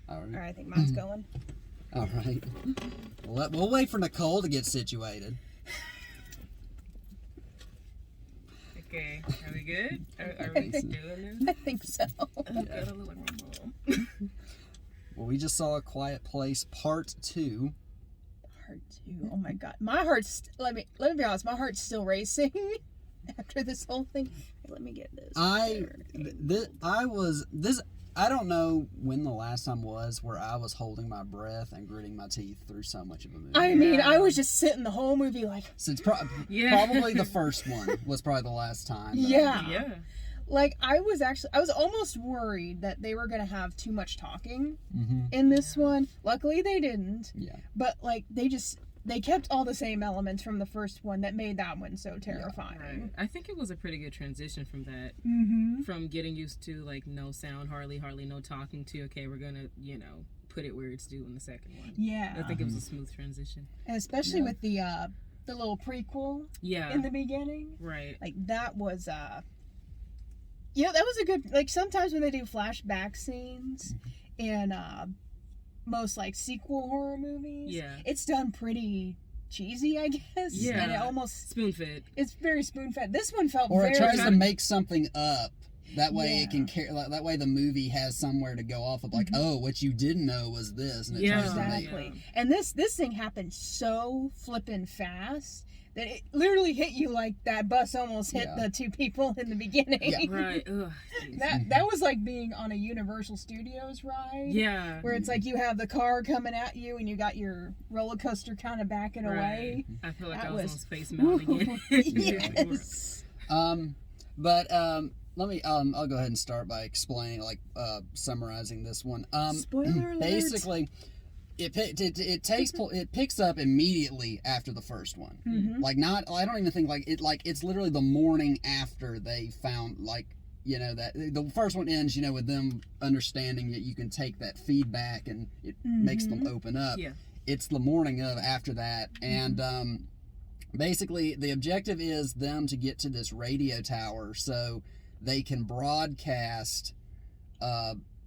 All right. All right, I think mine's going. All right. We'll wait for Nicole to get situated. Okay, are we good? Are we doing this? I think so. Yeah. Well, we just saw A Quiet Place Part 2. Part 2. Oh my god. My heart's let me be honest, my heart's still racing after this whole thing. Let me get this. I don't know when the last time was where I was holding my breath and gritting my teeth through so much of a movie. I mean, I was just sitting the whole movie like... Since probably the first one was probably the last time. Yeah. Like, I was almost worried that they were going to have too much talking in this one. Luckily, they didn't. Yeah. But, like, they kept all the same elements from the first one that made that one so terrifying. Yeah, right. I think it was a pretty good transition from that. From getting used to, like, no sound, hardly no talking to, okay, we're going to, put it where it's due in the second one. Yeah. I think it was a smooth transition. And especially with the little prequel in the beginning. Right. Like, that was... that was a good... Like, sometimes when they do flashback scenes in... most like sequel horror movies. Yeah. It's done pretty cheesy, I guess. Yeah. And it almost spoon-fed. It's very spoon-fed. This one felt or very... it tries to make something up. That way it can that way the movie has somewhere to go off of, like, oh, what you didn't know was this, and it tries to make... And this thing happened so flippin' fast that it literally hit you like that bus almost hit the two people in the beginning. Yeah. Right. Ugh, that was like being on a Universal Studios ride. Yeah. Where it's like you have the car coming at you and you got your roller coaster kind of backing away. I feel like I was on Space Mountain again. Yes. Let me I'll go ahead and start by explaining, like, summarizing this one. Spoiler alert. Basically, it picks up immediately after the first one. Like, I don't even think it's literally the morning after they found, like, that the first one ends, with them understanding that you can take that feedback and it makes them open up. Yeah. It's the morning of after that, and basically the objective is them to get to this radio tower so they can broadcast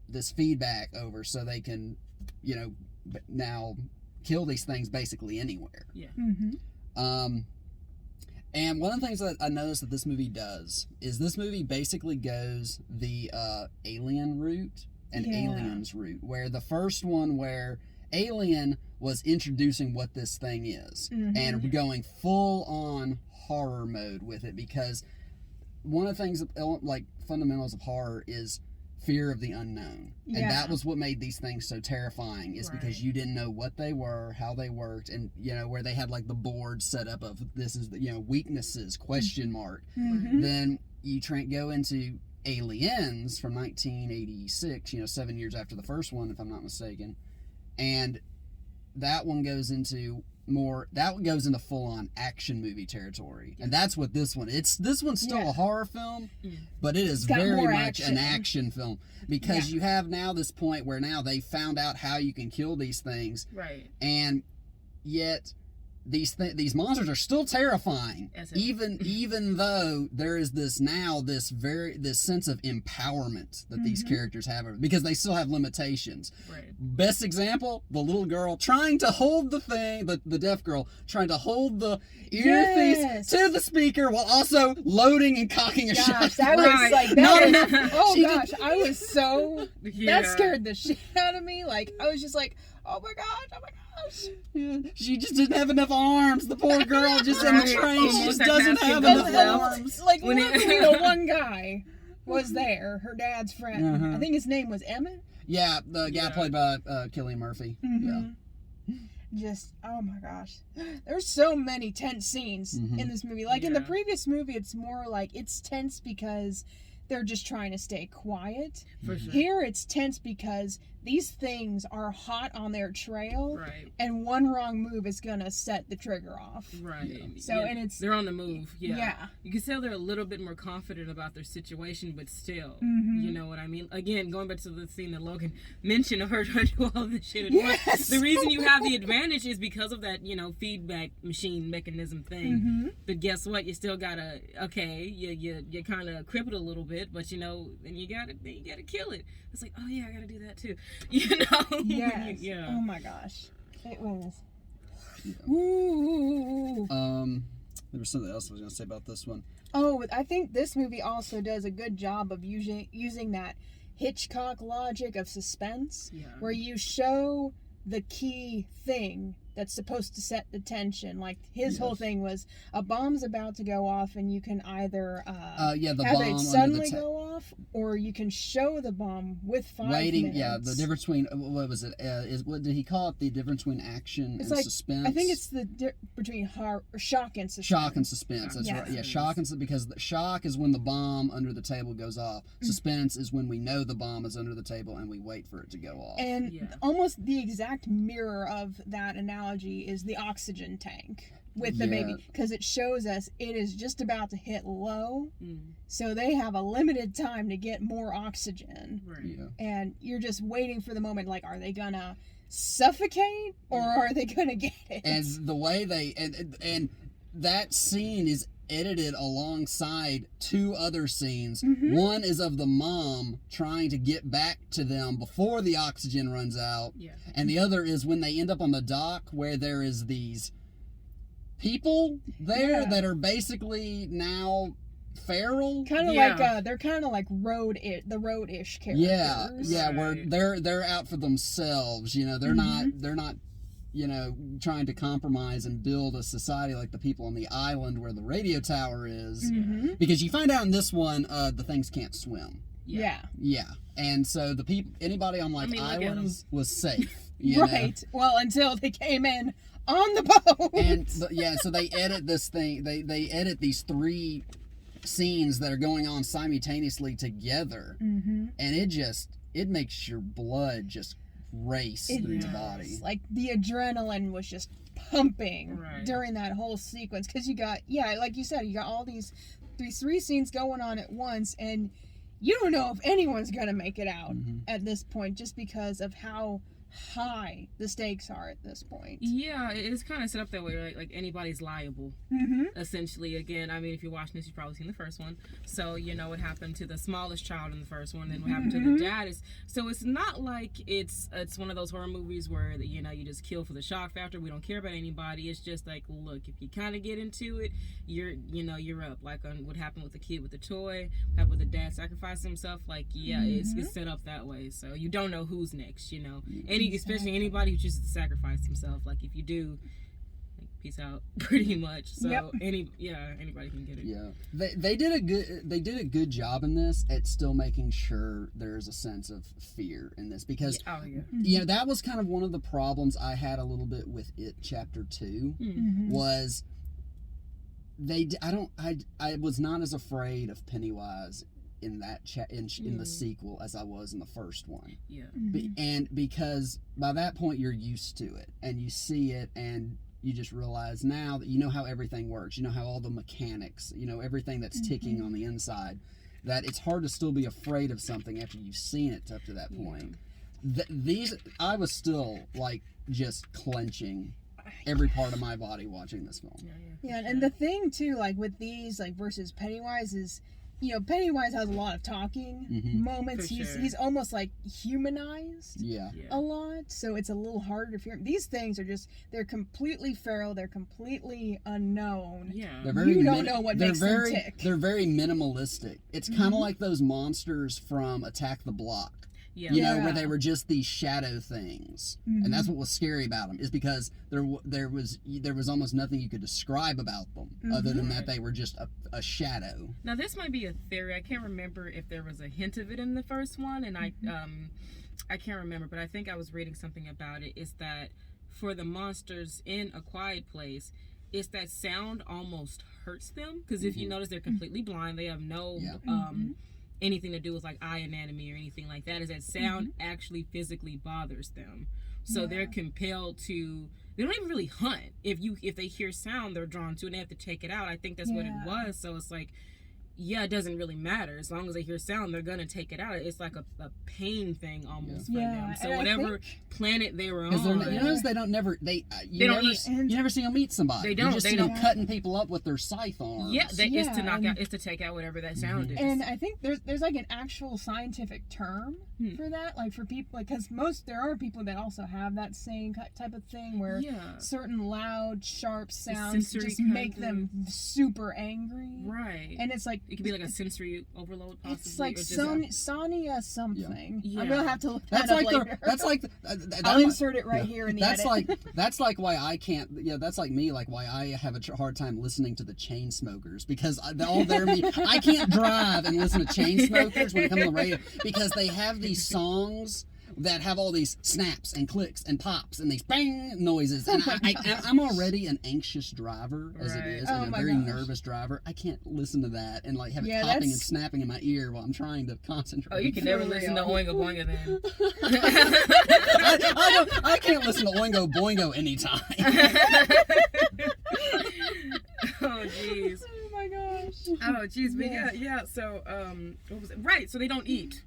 this feedback over, so they can, now kill these things basically anywhere. Yeah. And one of the things that I noticed that this movie does is this movie basically goes the Alien route and Aliens route, where the first one, where Alien was introducing what this thing is and going full on horror mode with it, because one of the things, like, fundamentals of horror is fear of the unknown. Yeah. And that was what made these things so terrifying, is because you didn't know what they were, how they worked, and, where they had, like, the board set up of this is, weaknesses, question mark. Then you go into Aliens from 1986, 7 years after the first one, if I'm not mistaken. And that one goes into full-on action movie territory, and that's what this one. This one's still a horror film, but it is very much an action film, because you have now this point where now they found out how you can kill these things, right? And yet these monsters are still terrifying, even though there is this sense of empowerment that these characters have, because they still have limitations. Right. Best example, the little girl trying to hold the thing, the deaf girl trying to hold the earpiece to the speaker while also loading and cocking a shotgun. That was like that. I was so that scared the shit out of me. Like, I was just like, oh my gosh. Yeah. She just didn't have enough arms. The poor girl just in the train. She just doesn't have enough arms. Like, luckily the one guy was there, her dad's friend. I think his name was Emmett. Yeah, the guy played by Cillian Murphy. Yeah. Just, oh my gosh. There's so many tense scenes in this movie. Like, in the previous movie, it's more like it's tense because they're just trying to stay quiet. For sure. Here, it's tense because these things are hot on their trail, and one wrong move is gonna set the trigger off. Right. So, and they're on the move. Yeah. You can tell they're a little bit more confident about their situation, but still, you know what I mean. Again, going back to the scene that Logan mentioned of her trying to do all this shit at once. The reason you have the advantage is because of that, feedback machine mechanism thing. But guess what? You still gotta you kind of crippled a little bit, but then you gotta kill it. It's like, oh yeah, I gotta do that too. you know. Yes. Yeah. Oh my gosh, it was. Yeah. Ooh. There was something else I was going to say about this one. Oh, I think this movie also does a good job of using that Hitchcock logic of suspense, where you show the key thing that's supposed to set the tension. Like his whole thing was a bomb's about to go off, and you can either have it suddenly go off, or you can show the bomb with 5 minutes. Yeah, the difference between what was it? What did he call it? The difference between action and suspense. I think it's the between shock and suspense. Shock and suspense. That's right. Yeah, shock and because the shock is when the bomb under the table goes off. Suspense is when we know the bomb is under the table and we wait for it to go off. And almost the exact mirror of that analogy is the oxygen tank with the baby, because it shows us it is just about to hit low, so they have a limited time to get more oxygen, and you're just waiting for the moment, like, are they gonna suffocate or are they gonna get it? And the way they and that scene is edited alongside 2 other scenes. One is of the mom trying to get back to them before the oxygen runs out. And the other is when they end up on the dock, where there is these people there that are basically now feral. Kind of like they're kind of like the road-ish characters. Where they're out for themselves, you know. They're not you know, trying to compromise and build a society like the people on the island where the radio tower is. Because you find out in this one, the things can't swim. Yeah. And so the people, anybody on islands was safe. Right. Know? Well, until they came in on the boat. And so they edit this thing. They edit these 3 scenes that are going on simultaneously together. And it makes your blood just race through the body. Like the adrenaline was just pumping during that whole sequence, because you got like you said, you got all these 3 scenes going on at once, and you don't know if anyone's gonna make it out at this point, just because of how high the stakes are at this point. Yeah, it's kind of set up that way, right? Like anybody's liable, essentially. Again, I mean, if you're watching this, you've probably seen the first one, so you know what happened to the smallest child in the first one, then what happened to the dad. So it's not like it's one of those horror movies where, you know, you just kill for the shock factor. We don't care about anybody. It's just like, look, if you kind of get into it, you're up. Like on what happened with the kid with the toy, what happened with the dad sacrificing himself. Like, it's set up that way, so you don't know who's next. You know, especially anybody who chooses to sacrifice himself. Like, if you do, like, peace out, pretty much. So anybody can get it. Yeah, they did a good job in this at still making sure there's a sense of fear in this, because you know, that was kind of one of the problems I had a little bit with It Chapter 2 was I was not as afraid of Pennywise in that in the sequel as I was in the first one. And because by that point you're used to it and you see it, and you just realize now that you know how everything works, you know how all the mechanics, you know, everything that's ticking on the inside, that it's hard to still be afraid of something after you've seen it up to that point. I was still like just clenching every part of my body watching this film. And the thing too, like with these, like versus Pennywise, is, you know, Pennywise has a lot of talking moments. He's almost like humanized a lot, so it's a little harder to fear. These things are just, they're completely feral, they're completely unknown. You don't know what makes them tick. They're very minimalistic. It's kind of like those monsters from Attack the Block. You know, where they were just these shadow things, and that's what was scary about them, is because there was almost nothing you could describe about them other than that they were just a shadow. Now this might be a theory. I can't remember if there was a hint of it in the first one, and I can't remember, but I think I was reading something about it. Is that for the monsters in A Quiet Place, it's that sound almost hurts them, because if you notice, they're completely blind. They have no anything to do with like eye anatomy or anything like that. Is that sound actually physically bothers them, so they're compelled to, they don't even really hunt. If they hear sound, they're drawn to it and they have to take it out. I think that's what it was. So it's like, it doesn't really matter. As long as they hear sound, they're gonna take it out. It's like a pain thing almost for them. So whatever planet they were on. Because you notice they don't never you never see them eat somebody. They don't. You just see them cutting people up with their scythe arms. Yeah, it's to knock out. It's to take out whatever that sound is. And I think there's like an actual scientific term for that, like for people, because there are people that also have that same type of thing where certain loud, sharp sounds just make them super angry. Right. And it's like it could be like a sensory overload, possibly. It's like Sonia something. Yeah. I'm gonna have to look that up later. That's like I'll insert it right here in the edit. That's like why I can't. That's like me. Like why I have a hard time listening to the Chainsmokers, because all I can't drive and listen to Chainsmokers when it comes on the radio, because they have these songs that have all these snaps and clicks and pops and these bang noises, and I'm already an anxious driver as it is, and a very nervous driver. I can't listen to that and like have it popping and snapping in my ear while I'm trying to concentrate. Oh, you can never listen to Oingo Boingo then. I can't listen to Oingo Boingo anytime. Oh jeez. Oh my gosh. Oh jeez, but yeah. So what was it? Right. So they don't eat.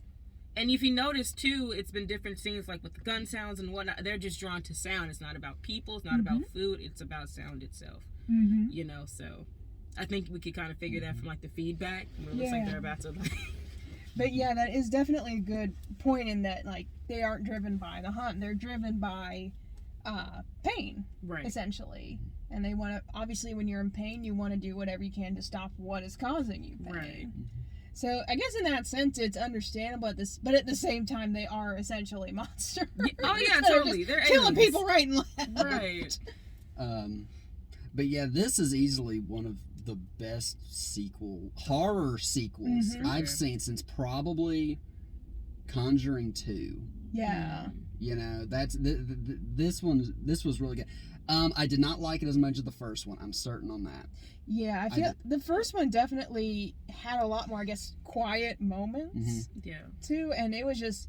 And if you notice too, it's been different scenes like with the gun sounds and whatnot. They're just drawn to sound. It's not about people. It's not about food. It's about sound itself. You know, so I think we could kind of figure that from like the feedback. It looks like they're about to like. But yeah, that is definitely a good point in that like they aren't driven by the hunt. They're driven by pain, right? Essentially. And they want to, obviously, when you're in pain, you want to do whatever you can to stop what is causing you pain. Right. So I guess in that sense, it's understandable. But at the same time, they are essentially monsters. Oh yeah, totally. They're killing aliens. people right and left. Right. But yeah, this is easily one of the best horror sequels I've seen since probably Conjuring 2. Yeah. You know, that's this was really good. I did not like it as much as the first one. I'm certain on that. Yeah, I feel the first one definitely had a lot more, I guess, quiet moments. Yeah. Too, and it was just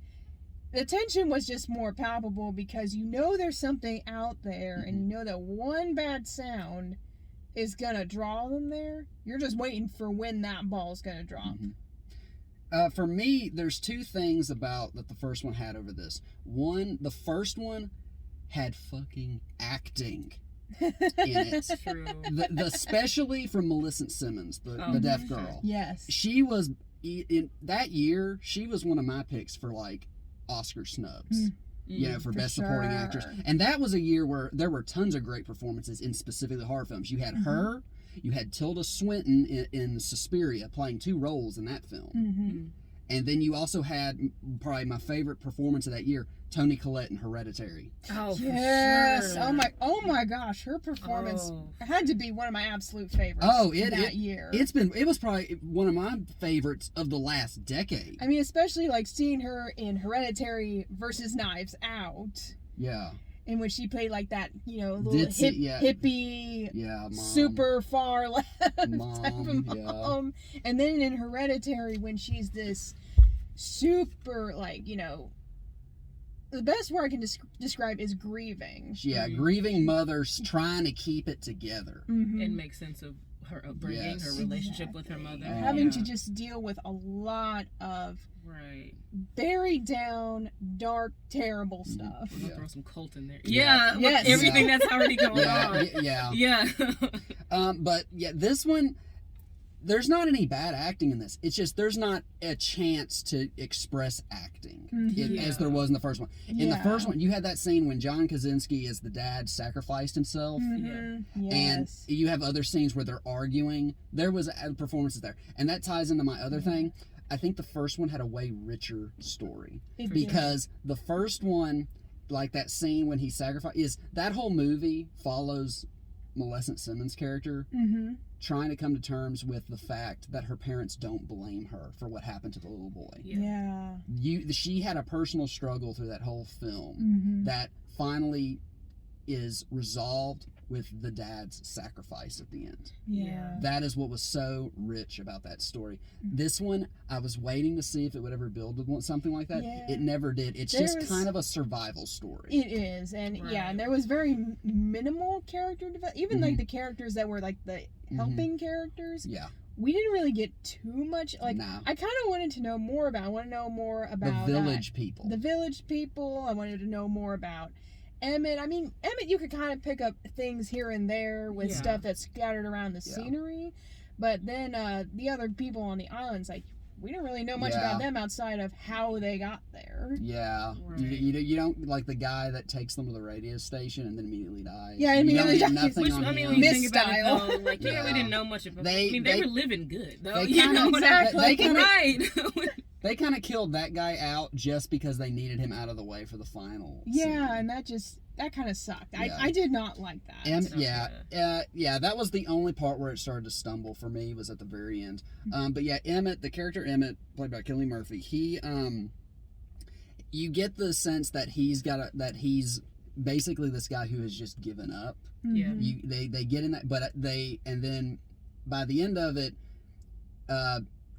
the tension was just more palpable because you know there's something out there, and you know that one bad sound is gonna draw them there. You're just waiting for when that ball's gonna drop. For me, there's two things about that the first one had over this. One, the first one had fucking acting in it. True. Especially from Millicent Simmons, the deaf girl. Yes. She was, in that year, she was one of my picks for like Oscar snubs. You know, for best supporting actress. And that was a year where there were tons of great performances in specifically horror films. You had her, you had Tilda Swinton in Suspiria playing 2 roles in that film. And then you also had probably my favorite performance of that year, Toni Collette in Hereditary. Oh, yes. For sure. Oh my gosh, her performance had to be one of my absolute favorites that year. It was probably one of my favorites of the last decade. I mean, especially like seeing her in Hereditary versus Knives Out. Yeah. In which she played like that, you know, little hippie, mom. super far left type of mom. Yeah. And then in Hereditary, when she's this super, like, you know, the best word I can describe is grieving. Yeah, grieving mothers trying to keep it together. And make sense of her upbringing, her relationship with her mother. Having to just deal with a lot of very down, dark, terrible stuff. We're gonna throw some cult in there. Yes. Everything that's already going on. Yeah. But yeah, this one, there's not any bad acting in this. It's just there's not a chance to express acting as there was in the first one. In the first one, you had that scene when John Krasinski as the dad sacrificed himself. And you have other scenes where they're arguing. There was performances there. And that ties into my other thing. I think the first one had a way richer story. Because the first one, like that scene when he sacrificed, that whole movie follows Millicent Simmons' character trying to come to terms with the fact that her parents don't blame her for what happened to the little boy. She had a personal struggle through that whole film that finally is resolved with the dad's sacrifice at the end. That is what was so rich about that story. This one, I was waiting to see if it would ever build with something like that. It never did. It's just kind of a survival story. It is, and and there was very minimal character development. Even like the characters that were like the helping characters we didn't really get too much. Like, No. I kind of wanted to know more about. I want to know more about the village people. The village people. I wanted to know more about Emmett. I mean, Emmett, you could kind of pick up things here and there with stuff that's scattered around the scenery, but then the other people on the islands, like, we didn't really know much about them outside of how they got there. Yeah. Right. You don't, like the guy that takes them to the radio station and then immediately dies. Yeah, immediately dies. Nothing on I mean, him. when you think about it, though, like, we didn't know much about them. I mean, they were living good, though. They kind of killed that guy out just because they needed him out of the way for the final scene. And that kind of sucked. I did not like that. That was the only part where it started to stumble for me, was at the very end. But yeah, Emmett, the character Emmett, played by Cillian Murphy, he, you get the sense that he's basically this guy who has just given up. Yeah. They get in that, and then by the end of it,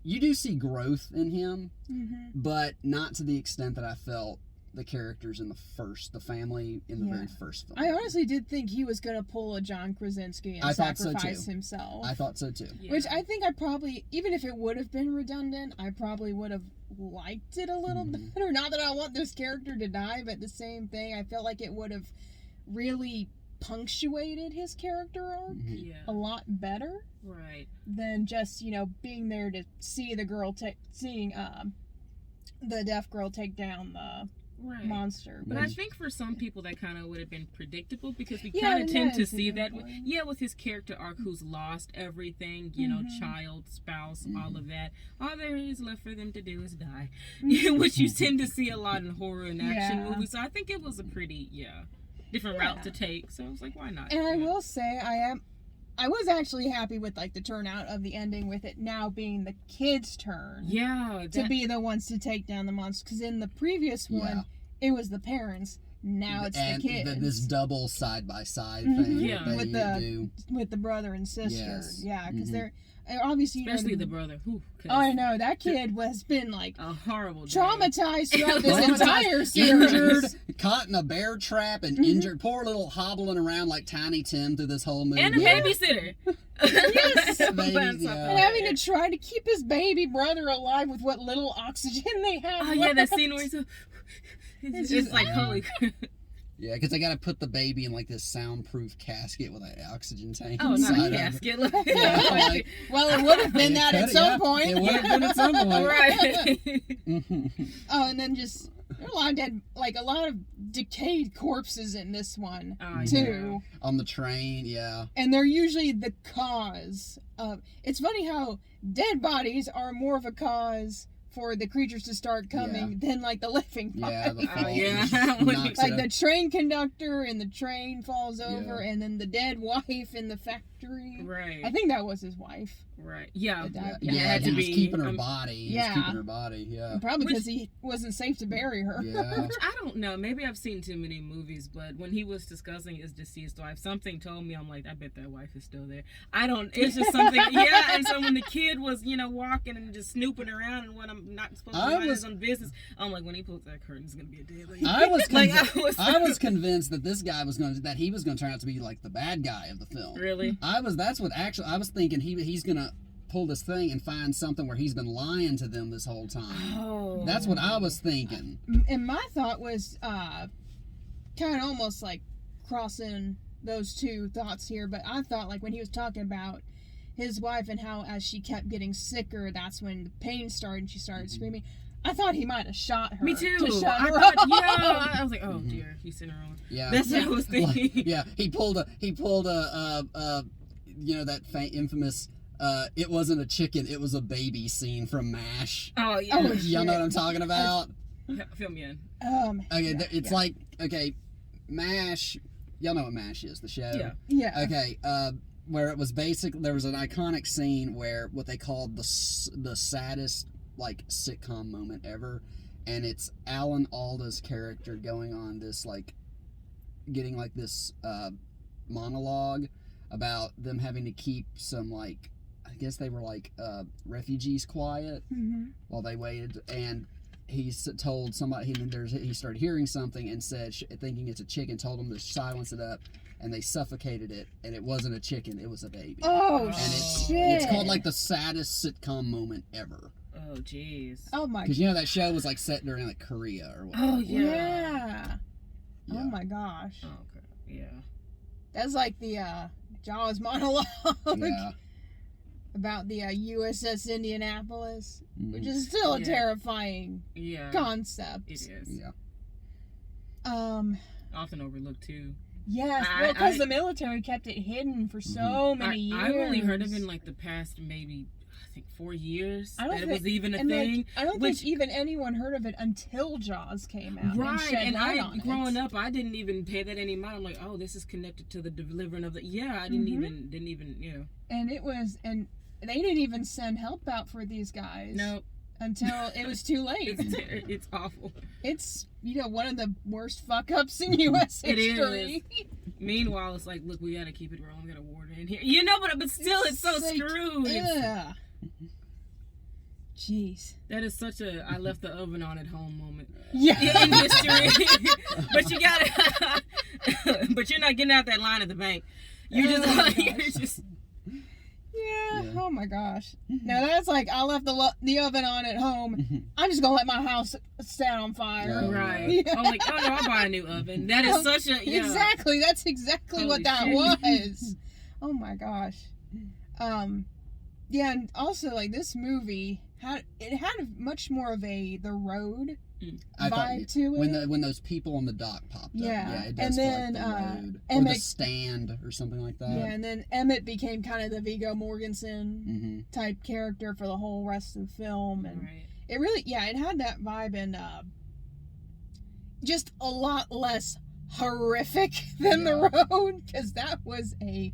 you do see growth in him, but not to the extent that I felt the characters in the family in the very first film. I honestly did think he was going to pull a John Krasinski and sacrifice himself. I thought so too. Yeah. Which I think even if it would have been redundant, I probably would have liked it a little better. Not that I want this character to die, but the same thing, I felt like it would have really punctuated his character arc a lot better. Right. Than just, being there to see the girl seeing the deaf girl take down the monster. But I think for some people that kind of would have been predictable, because we kind of tend to see that with his character arc, who's lost everything, child, spouse, all of that. All there is left for them to do is die, which you tend to see a lot in horror and action movies. So I think it was a pretty different route to take. So I was like, why not? And I will say, I was actually happy with the turnout of the ending, with it now being the kids' turn. To be the ones to take down the monster. Because in the previous one, it was the parents. Now it's the kids. This double side by side thing. Yeah. With the brother and sister. Yeah, because they're obviously, especially the brother. I know that kid has been a horrible traumatized throughout this entire series. Injured, caught in a bear trap, and injured. Poor little hobbling around like Tiny Tim through this whole movie. And a babysitter. Yes, and having to try to keep his baby brother alive with what little oxygen they have. Oh yeah, that scene where it's just like holy crap. Yeah, because they got to put the baby in this soundproof casket with an oxygen tank. Oh, not a casket. Well, it would have been that at some point. It would have been at some point. Right. And then just there are a lot of decayed corpses in this one too. On the train, and they're usually the cause of. It's funny how dead bodies are more of a cause for the creatures to start coming than the living bodies. The train conductor in the train falls over, and then the dead wife in the factory. Right. I think that was his wife. Right. Yeah. It had to be. Keeping her body. He was keeping her body. Yeah. Probably because he wasn't safe to bury her. Yeah. Which I don't know. Maybe I've seen too many movies, but when he was discussing his deceased wife, something told me, I'm like, I bet that wife is still there. It's just something. And so when the kid was, walking and just snooping around, and when I'm not supposed to mind his own business, I'm like, when he pulls that curtain, it's gonna be a dead lady. I was convinced that this guy was going to turn out to be the bad guy of the film. Really? I was thinking he's gonna pull this thing and find something where he's been lying to them this whole time. Oh. That's what I was thinking. And my thought was kind of almost crossing those two thoughts here, but I thought when he was talking about his wife and how as she kept getting sicker, that's when the pain started and she started screaming. I thought he might have shot her. Me too. I was like, oh dear, he's sent her on. Yeah, that's what I was thinking. He pulled a that infamous it wasn't a chicken, it was a baby scene from MASH. Oh yeah. Y'all know what I'm talking about? Fill me in. MASH. Y'all know what MASH is, the show? Yeah. Okay. Where it was there was an iconic scene where what they called the saddest sitcom moment ever, and it's Alan Alda's character going on this getting this monologue about them having to keep some I guess they were refugees quiet while they waited, and he's told somebody he started hearing something and said, thinking it's a chicken, told him to silence it up, and they suffocated it, and it wasn't a chicken, it was a baby. Oh, and shit. It's called like the saddest sitcom moment ever. Oh, jeez. Oh, my God. Because you know that show was like set during like Korea or whatever. Oh, yeah. Oh, my gosh. Oh, okay. Yeah. That's like the Jaws monologue. Yeah. About the USS Indianapolis, Mm-hmm. which is still a terrifying concept. It is. Yeah. Often overlooked too. Yes, because the military kept it hidden for so many years. I've only heard of it in like the past maybe, I think, 4 years. It was even a thing. Like, I don't think even anyone heard of it until Jaws came out. Right, and growing up, I didn't even pay that any mind. I'm like, oh, this is connected to the delivering of the. Yeah, I didn't even, you know. And it was, and they didn't even send help out for these guys. Nope. Until it was too late. It's awful. It's, one of the worst fuck-ups in U.S. history. It is. Meanwhile, it's like, look, we gotta keep it real. I'm gonna warn in here. But still, it's so screwed. Yeah. Jeez. That is such a I left the oven on at home moment. Yeah. In history. But you gotta, but you're not getting out that line at the bank. You're just. Yeah. Oh my gosh. Now that's like I left the oven on at home. I'm just gonna let my house set on fire. Right. Yeah. I'm like, oh no, I'll buy a new oven. That is such a Exactly. That's exactly what that was. Oh my gosh. Yeah, and also like this movie had much more of the road vibe to it. When those people on the dock popped up. Yeah, it does and then feel like the road. Emmett, or the stand or something like that. Yeah, and then Emmett became kind of the Viggo Mortensen type character for the whole rest of the film, and it really, it had that vibe, and just a lot less horrific than The Road, because that was a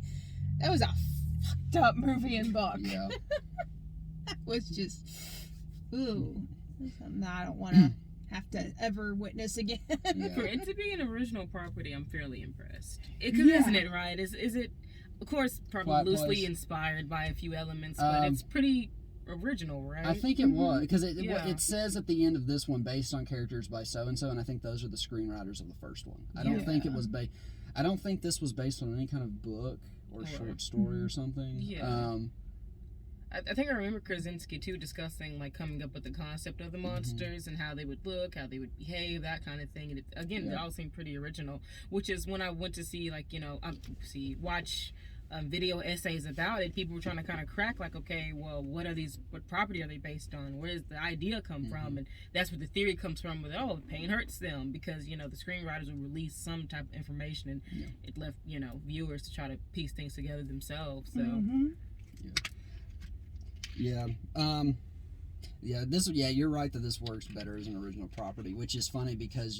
fucked up movie and book. Yeah. That was just, ooh, something I don't want to have to ever witness again. Yeah. For it to be an original property, I'm fairly impressed. Because isn't it right? Is it, of course, probably loosely inspired by a few elements, but it's pretty original, right? I think it was, because it says at the end of this one, based on characters by so and so, and I think those are the screenwriters of the first one. I don't think it was I don't think this was based on any kind of book or short story or something. Yeah. I think I remember Krasinski too discussing like coming up with the concept of the monsters and how they would look, how they would behave, that kind of thing. And it all seemed pretty original. Which is when I went to see watch video essays about it. People were trying to kind of crack like, okay, well, what property are they based on? Where does the idea come from? And that's where the theory comes from. With pain hurts them because the screenwriters would release some type of information and it left viewers to try to piece things together themselves. So. Yeah. You're right that this works better as an original property, which is funny because,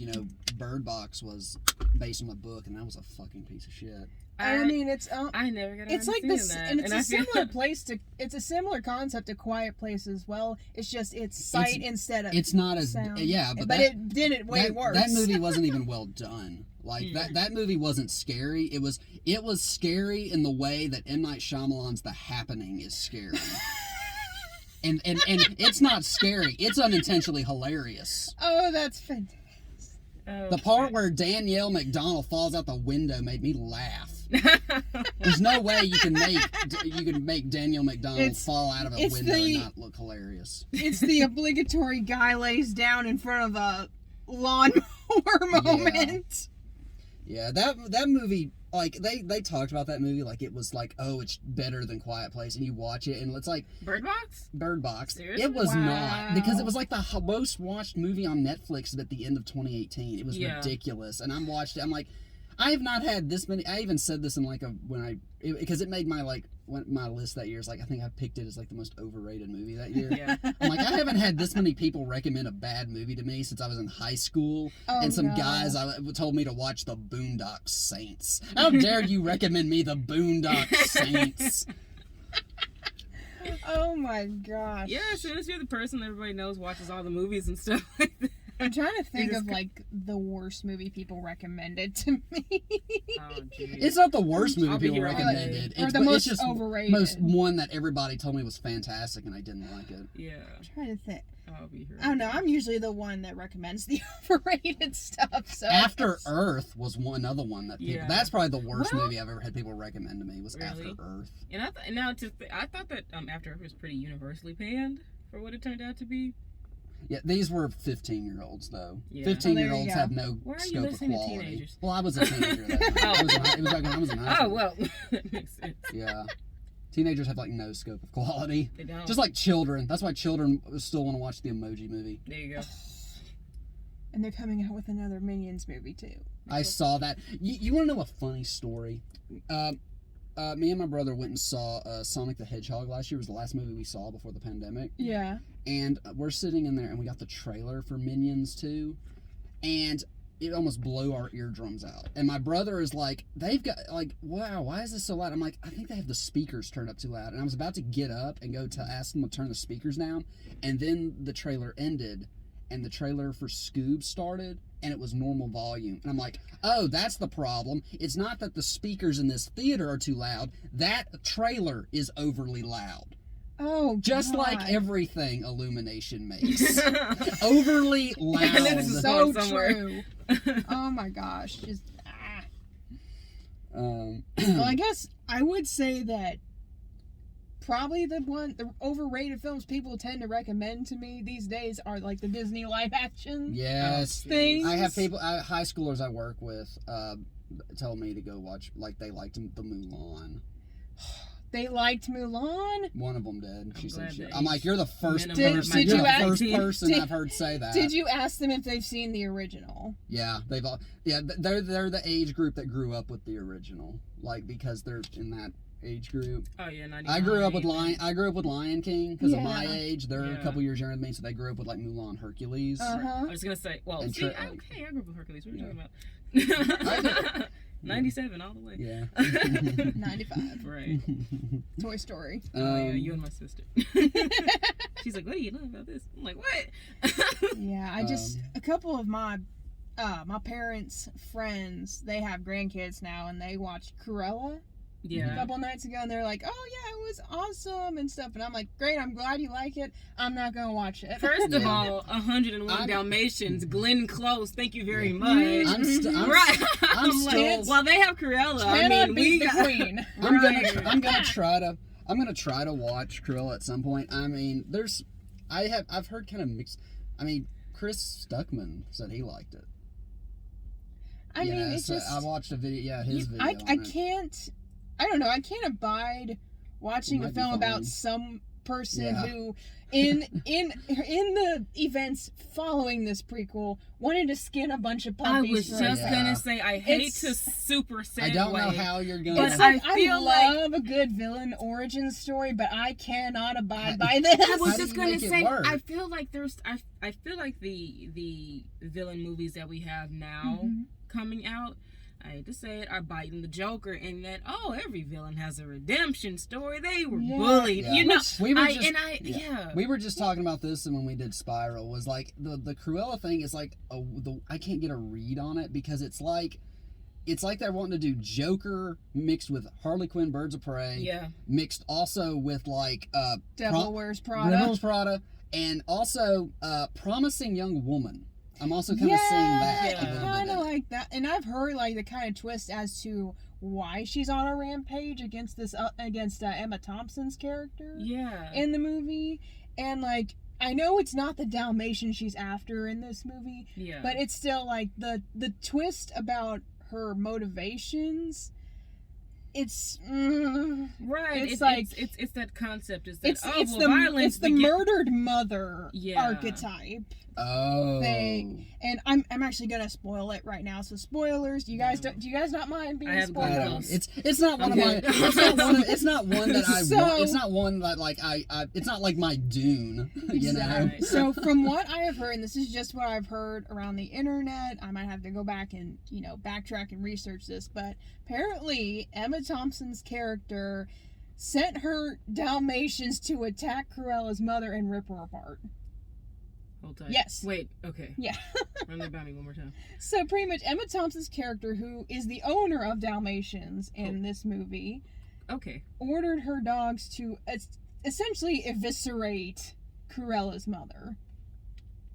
Bird Box was based on a book, and that was a fucking piece of shit. I mean, it's I never got. It's like this, that. and it's a similar place to. It's a similar concept to Quiet Place as well. It's just sight instead of. It's not as sound. but it did it way worse. That movie wasn't even well done. Like that movie wasn't scary. It was scary in the way that M. Night Shyamalan's The Happening is scary. And it's not scary. It's unintentionally hilarious. Oh, that's fantastic. The part where Danielle McDonald falls out the window made me laugh. There's no way you can make Danielle McDonald fall out of a window and not look hilarious. It's the obligatory guy lays down in front of a lawnmower moment. Yeah, that movie, like, they talked about that movie like it was like, oh, it's better than Quiet Place, and you watch it, and it's like... Bird Box? Bird Box. Seriously? It was not, because it was like the most watched movie on Netflix at the end of 2018. It was ridiculous, and I watched it, I'm like, I have not had this many... I even said this in like because it made my list that year. It's like, I think I picked it as like the most overrated movie that year. Yeah. I'm like, I haven't had this many people recommend a bad movie to me since I was in high school. And some guys told me to watch The Boondock Saints. How dare you recommend me The Boondock Saints? Oh my gosh. Yeah, as soon as you're the person everybody knows watches all the movies and stuff like that. I'm trying to think of like the worst movie people recommended to me. It's not the worst movie people recommended. Or the most overrated. Most one that everybody told me was fantastic and I didn't like it. Yeah. I'm trying to think. I'll be here. I don't know. I'm usually the one that recommends the overrated stuff. So After Earth was another one that people. Yeah. That's probably the worst movie I've ever had people recommend to me. Was Really? After Earth. And I thought that After Earth was pretty universally panned for what it turned out to be. Yeah, these were 15-year-olds though. Yeah. 15-year-olds have no Why are you scope of listening to quality. teenagers? Well, I was a teenager. It was like when I was in high school. Oh well, that makes sense. Yeah. Teenagers have like no scope of quality. They don't. Just like children. That's why children still want to watch the Emoji Movie. There you go. And they're coming out with another Minions movie too. I saw that. You want to know a funny story? Me and my brother went and saw Sonic the Hedgehog last year. It was the last movie we saw before the pandemic. Yeah. And we're sitting in there and we got the trailer for Minions 2. And it almost blew our eardrums out. And my brother is like, they've got, like, wow, why is this so loud? I'm like, I think they have the speakers turned up too loud. And I was about to get up and go to ask them to turn the speakers down. And then the trailer ended. And the trailer for Scoob started. And it was normal volume. And I'm like, oh, that's the problem. It's not that the speakers in this theater are too loud. That trailer is overly loud. Oh, Just God. like everything Illumination makes. Overly loud. So true. Oh my gosh. Just Well, I guess I would say that probably the overrated films people tend to recommend to me these days are like the Disney live action yes. things. I have people, high schoolers I work with, tell me to go watch, like they liked the Mulan. They liked Mulan? One of them did. She said glad I'm like, you're the first Did person. you You're the ask- first person I've heard say that. Did you ask them if they've seen the original? Yeah, they've all. Yeah, they're the age group that grew up with the original, like because they're in that age group. Oh yeah, 99. I grew up with Lion King because of my Yeah. age. They're a couple years younger than me, so they grew up with like Mulan, Hercules. Uh-huh. I was gonna say, well, And see, Trey- I grew up with Hercules. What are you talking about? 97 all the way. Yeah. 95. Right. Toy Story. Oh yeah, you and my sister. She's like, what do you know about this? I'm like, what? Yeah, I just a couple of my parents' friends, they have grandkids now, and they watched Cruella a Yeah. couple nights ago, and they're like, "Oh yeah, it was awesome and stuff." And I'm like, "Great, I'm glad you like it. I'm not gonna watch it." First of all, 101 Dalmatians, Glenn Close, thank you very much. I'm right. I'm like, still. well, they have Cruella. I Cannot mean, beat we the got. queen. I'm gonna try to watch Cruella at some point. I mean, I've heard kind of mixed. I mean, Chris Stuckman said he liked it. I mean, it's so just I watched a video. Yeah, his video. I on it. can't. I don't know. I can't abide watching It a might be film about fun. some person Yeah. who, in the events following this prequel, wanted to skin a bunch of I puppies. was for just a- gonna say, I hate It's- to super segue. I don't know how you're gonna. But It's I like, I feel like- love a good villain origin story, but I cannot abide by this. I was How do just you gonna make it say, work? I feel like I feel like the villain movies that we have now Mhm. coming out, I hate to say it, are biting the Joker in that, oh, every villain has a redemption story. They were Yeah. bullied, Yeah. you know. We were We were just talking about this, and when we did Spiral, was like the Cruella thing is like I can't get a read on it because it's like they're wanting to do Joker mixed with Harley Quinn, Birds of Prey, Yeah. mixed also with like Devil Wears Prada. Devil's Prada, and also Promising Young Woman. I'm also kind of seeing that. Yeah. a little kind bit. of like that, and I've heard like the kind of twist as to why she's on a rampage against Emma Thompson's character Yeah. in the movie, and like I know it's not the Dalmatian she's after in this movie, Yeah. but it's still like the twist about her motivations. It's right. it's like- it's that concept. Is that it's violence the murdered mother Yeah. archetype. Oh. Thing. And I'm actually gonna spoil it right now. So spoilers. Do you guys No. do you guys not mind being I have spoiled? I Well, don't. It's not one okay. of my. It's not one that I. So- It's not one that like I. It's not like my Dune. You know. Exactly. So from what I have heard, and this is just what I've heard around the internet, I might have to go back and backtrack and research this, but apparently Emma Thompson's character sent her Dalmatians to attack Cruella's mother and rip her apart. Hold tight. Yes. Wait, okay. Yeah. Run that by me one more time. So pretty much Emma Thompson's character, who is the owner of Dalmatians in this movie, ordered her dogs to essentially eviscerate Cruella's mother.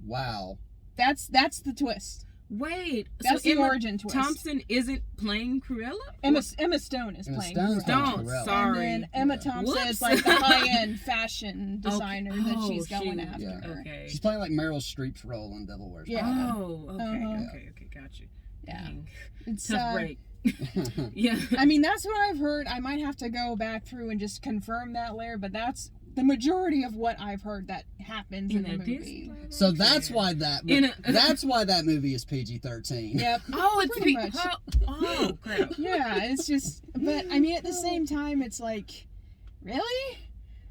Wow. That's the twist. Wait, that's so the Emma origin twist. Thompson isn't playing Cruella? Emma Stone is playing Cruella. Stone, sorry. And then Emma Thompson is like the high-end fashion designer that she's going after. Yeah. Okay. She's playing like Meryl Streep's role in Devil Wears Prada. Oh, okay, got you. Yeah. Dang. It's tough break. Yeah. I mean, that's what I've heard. I might have to go back through and just confirm that later, but that's the majority of what I've heard that happens in the movie. So that's why that's why that movie is PG-13. Yep. Oh, it's pretty much. Oh, crap. Yeah, it's just. But I mean, at the same time, it's like, really?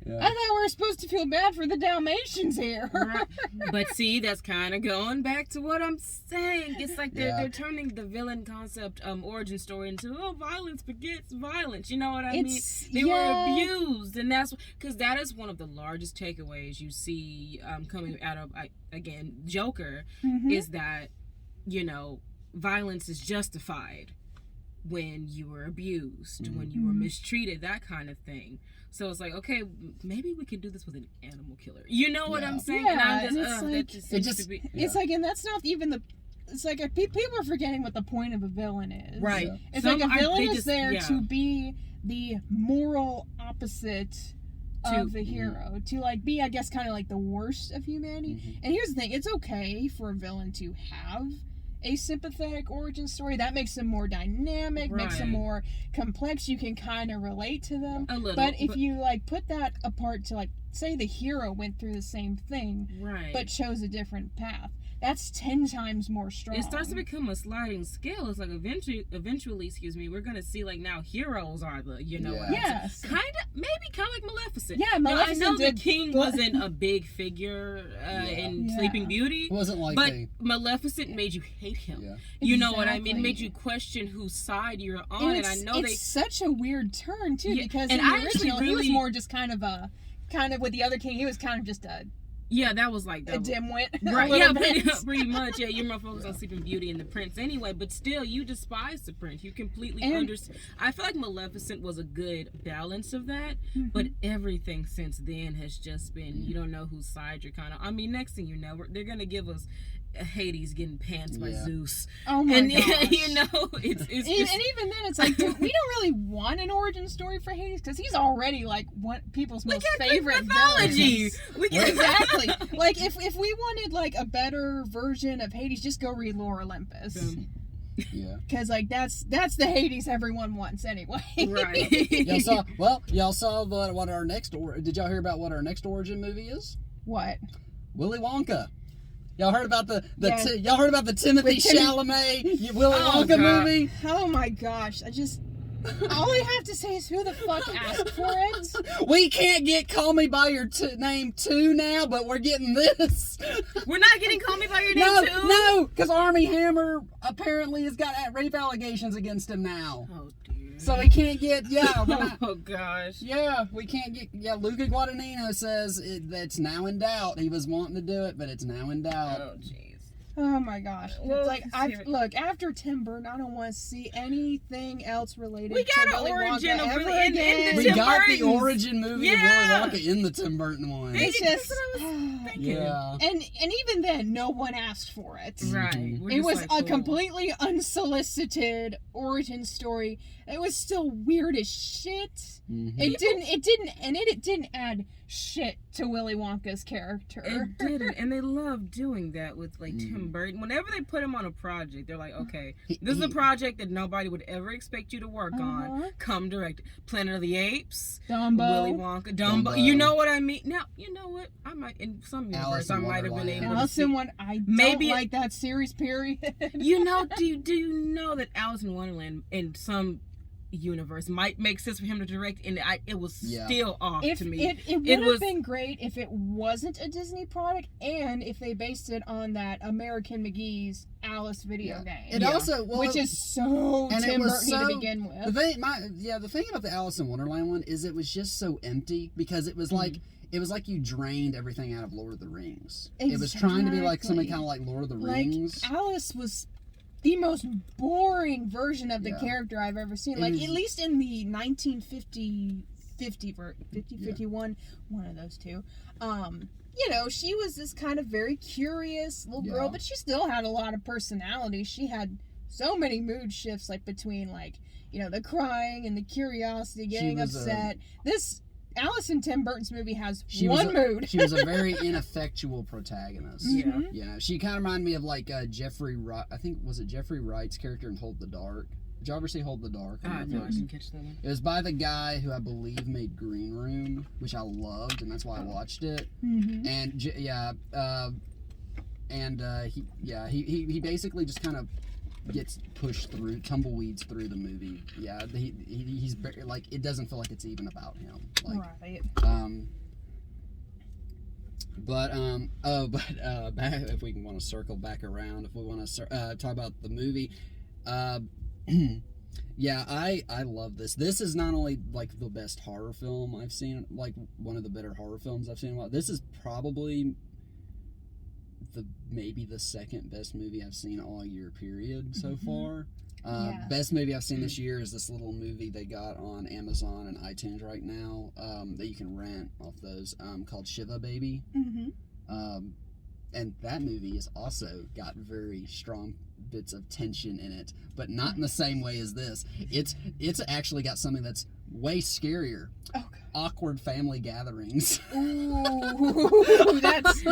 Yeah. I thought we were supposed to feel bad for the Dalmatians here. Right. But see, that's kind of going back to what I'm saying. It's like they're turning the villain concept origin story into violence begets violence. You know what I mean? They were abused, and that's because that is one of the largest takeaways you see coming out of again Joker is that violence is justified when you were abused, when you were mistreated, that kind of thing. So it's like, okay, maybe we can do this with an animal killer. You know what I'm saying? Yeah, and I'm and it's like, and that's not even the. It's like people are forgetting what the point of a villain is. Right. Yeah. It's like a villain is there to be the moral opposite of the hero, to like be, I guess, kind of like the worst of humanity. And here's the thing: it's okay for a villain to have a sympathetic origin story. That makes them more dynamic, makes them more complex. You can kind of relate to them. A little, but if you like put that apart to like say the hero went through the same thing, but chose a different path, that's 10 times more strong. It starts to become a sliding scale. It's like eventually, we're gonna see like now heroes are the yes, kind of like Maleficent. Yeah, Maleficent. Now, I know the king wasn't a big figure in Sleeping Beauty. It wasn't like but Maleficent made you hate him. Yeah. You know what I mean? It made you question whose side you're on. And I know it's such a weird turn too, because in the original he was more just kind of with the other king, he was kind of just a. Yeah, that was like a dimwit. Right, yeah, pretty much. Yeah, you're more focused on Sleeping Beauty and the prince anyway, but still, you despise the prince. You completely understand. I feel like Maleficent was a good balance of that, but everything since then has just been, you don't know whose side you're kind of. I mean, next thing you know, they're going to give us Hades getting pants by Zeus. Oh my gosh. It's and even then it's like, we don't really want an origin story for Hades because he's already like people's most favorite mythology. Exactly. Like if we wanted like a better version of Hades, just go read Lore Olympus. Yeah. Because like that's the Hades everyone wants anyway. Right. y'all saw what our next did y'all hear about what our next origin movie is? What? Willy Wonka. Y'all heard about y'all heard about the Timothy Chalamet Willy Wonka movie? Oh my gosh! All I have to say is, who the fuck asked for it? We can't get Call Me by Your Name 2 now, but we're getting this. We're not getting Call Me by Your Name 2? No, because Armie Hammer apparently has got rape allegations against him now. Oh dear. So we can't get oh gosh. Yeah, we can't get Luca Guadagnino says that's now in doubt. He was wanting to do it, but it's now in doubt. Oh jeez. Oh my gosh. Well, it's like look, after Tim Burton, I don't want to see anything else related to Willy Wonka ever again. We got the origin movie of Willy Wonka in the Tim Burton one. It's just yeah. And even then no one asked for it. Right. It was a completely unsolicited origin story. It was still weird as shit. It didn't add shit to Willy Wonka's character. It didn't, and they love doing that with like Tim Burton. Whenever they put him on a project, they're like, okay, this is a project that nobody would ever expect you to work on. Come direct it. Planet of the Apes, Dumbo, Willy Wonka, Dumbo. You know what I mean? Now, you know what? I might in some universe I might have been able to see. I don't like that series. Period. You know? Do you know that Alice in Wonderland in some universe might make sense for him to direct, and it was still off to me. It would have been great if it wasn't a Disney product, and if they based it on that American McGee's Alice video game. It also, which is so Tim Burton to begin with. The thing about the Alice in Wonderland one is it was just so empty, because it was like you drained everything out of Lord of the Rings. Exactly. It was trying to be like something kind of like Lord of the Rings. Alice was the most boring version of the character I've ever seen. Like, at least in the 51, one of those two. You know, she was this kind of very curious little girl, but she still had a lot of personality. She had so many mood shifts, like, between, like, you know, the crying and the curiosity, getting upset. This Alice in Tim Burton's movie has one mood. She was a very ineffectual protagonist. Yeah. You know, she kind of reminded me of like Jeffrey Wright. I think, was it Jeffrey Wright's character in Hold the Dark? Did you ever see Hold the Dark? I didn't catch that one. It was by the guy who I believe made Green Room, which I loved, and that's why I watched it. Mm-hmm. And he basically just kind of gets pushed through, tumbleweeds through the movie. Yeah, he's like, it doesn't feel like it's even about him. Like, right. Back, if we want to circle back around, if we want to talk about the movie, yeah, I love this. This is not only like the best horror film I've seen, like one of the better horror films I've seen in a while. This is probably maybe the second best movie I've seen all year period so far. Best movie I've seen this year is this little movie they got on Amazon and iTunes right now, that you can rent off those, called Shiva Baby. And that movie has also got very strong bits of tension in it, but not in the same way as this. It's actually got something that's way scarier. Okay. Awkward family gatherings. Ooh, that's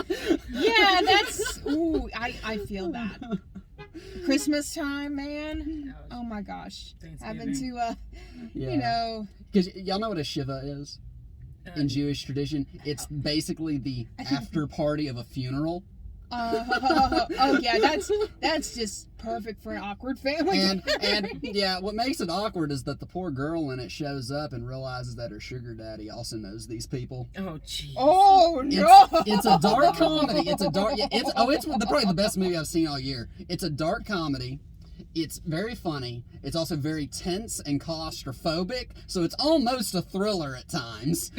I feel that. Christmas time, man. Oh my gosh. Having to you know, because y'all know what a Shiva is in Jewish tradition. It's basically the after party of a funeral. Oh yeah, that's just perfect for an awkward family. And yeah, what makes it awkward is that the poor girl in it shows up and realizes that her sugar daddy also knows these people. Oh jeez. Oh no! It's a dark comedy. It's probably the best movie I've seen all year. It's a dark comedy. It's very funny. It's also very tense and claustrophobic, so it's almost a thriller at times.